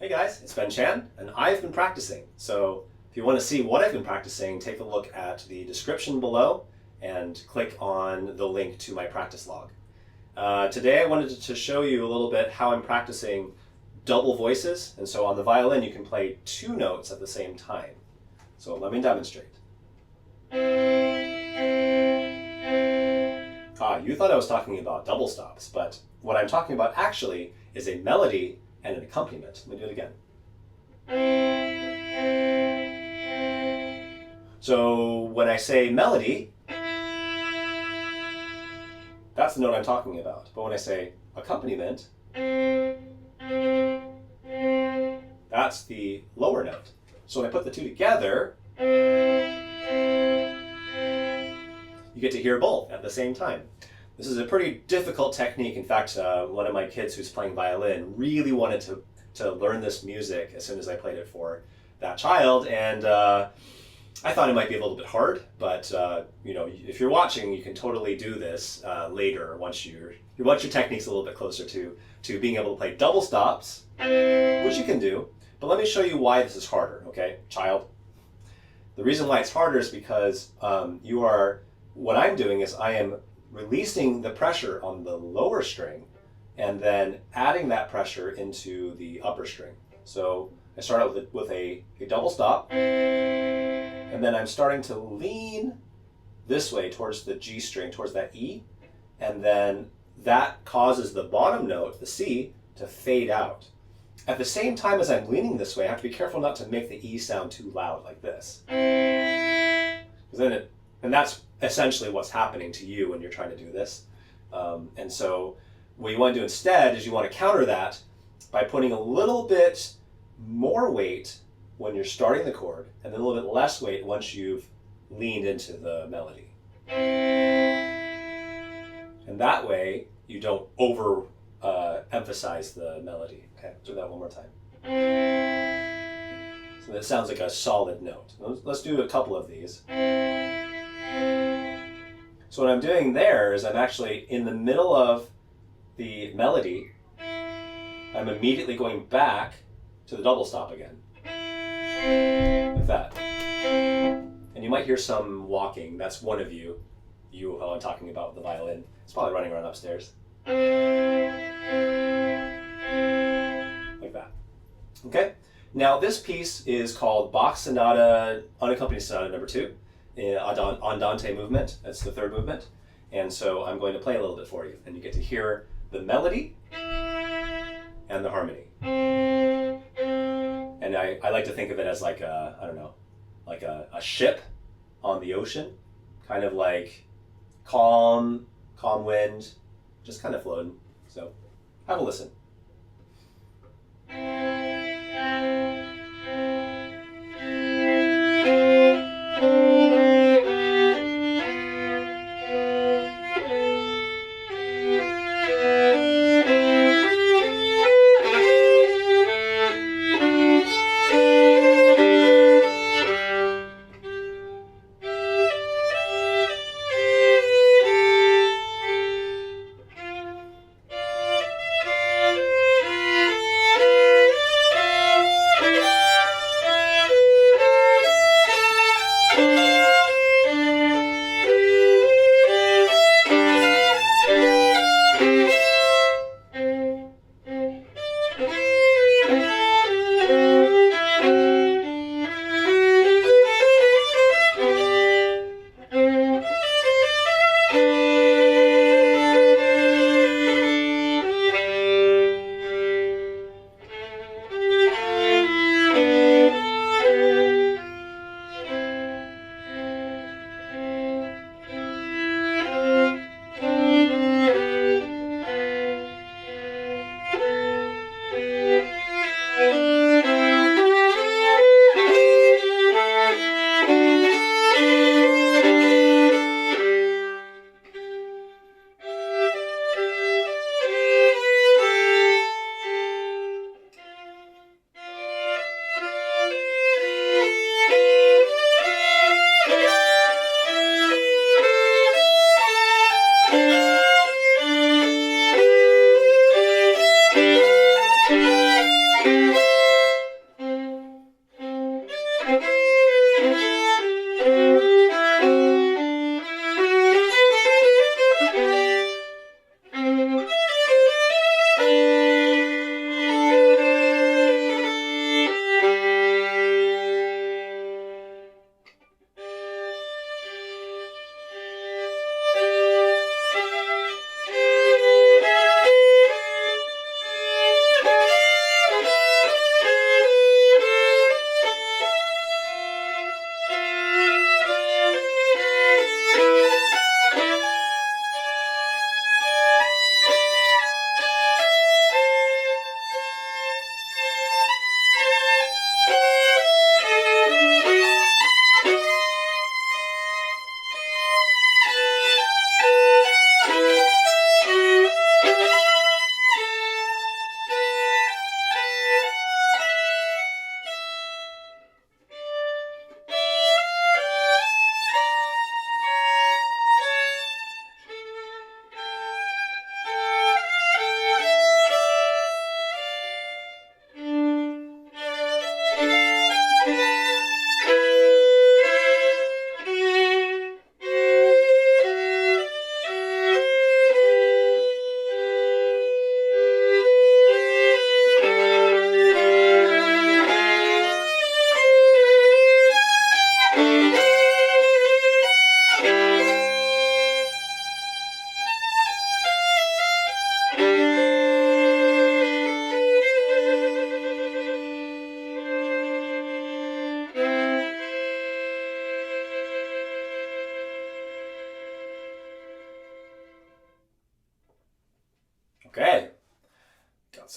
Hey guys, it's Ben Chan, and I've been practicing. So if you want to see what I've been practicing, take a look at the description below and click on the link to my practice log. Today I wanted to show you a little bit how I'm practicing double voices. And so on the violin you can play two notes at the same time. So let me demonstrate. You thought I was talking about double stops, but what I'm talking about actually is a melody and an accompaniment. Let me do it again. So when I say melody, that's the note I'm talking about. But when I say accompaniment, that's the lower note. So when I put the two together, you get to hear both at the same time. This is a pretty difficult technique. In fact, one of my kids who's playing violin really wanted to learn this music as soon as I played it for that child, and I thought it might be a little bit hard, but you know, if you're watching, you can totally do this later once your technique's a little bit closer to being able to play double stops, which you can do. But let me show you why this is harder, okay, child? The reason why it's harder is because what I'm doing is I am releasing the pressure on the lower string and then adding that pressure into the upper string. So I start out with a double stop, and then I'm starting to lean this way towards the G string, towards that E, and then that causes the bottom note, the C, to fade out. At the same time as I'm leaning this way, I have to be careful not to make the E sound too loud like this. And that's essentially what's happening to you when you're trying to do this. And so what you want to do instead is you want to counter that by putting a little bit more weight when you're starting the chord, and then a little bit less weight once you've leaned into the melody. And that way you don't emphasize the melody. Okay, do that one more time. So that sounds like a solid note. Let's do a couple of these. So what I'm doing there is I'm actually in the middle of the melody. I'm immediately going back to the double stop again. Like that. And you might hear some walking. That's one of you who I'm talking about with the violin. It's probably running around upstairs. Like that. Okay? Now this piece is called Bach Sonata, Unaccompanied Sonata number 2. Andante movement. That's the third movement. And so I'm going to play a little bit for you, and you get to hear the melody and the harmony. And I like to think of it as like a, I don't know, like a ship on the ocean, kind of like calm wind, just kind of floating. So have a listen.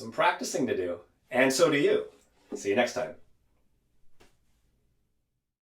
some practicing to do. And so do you. See you next time.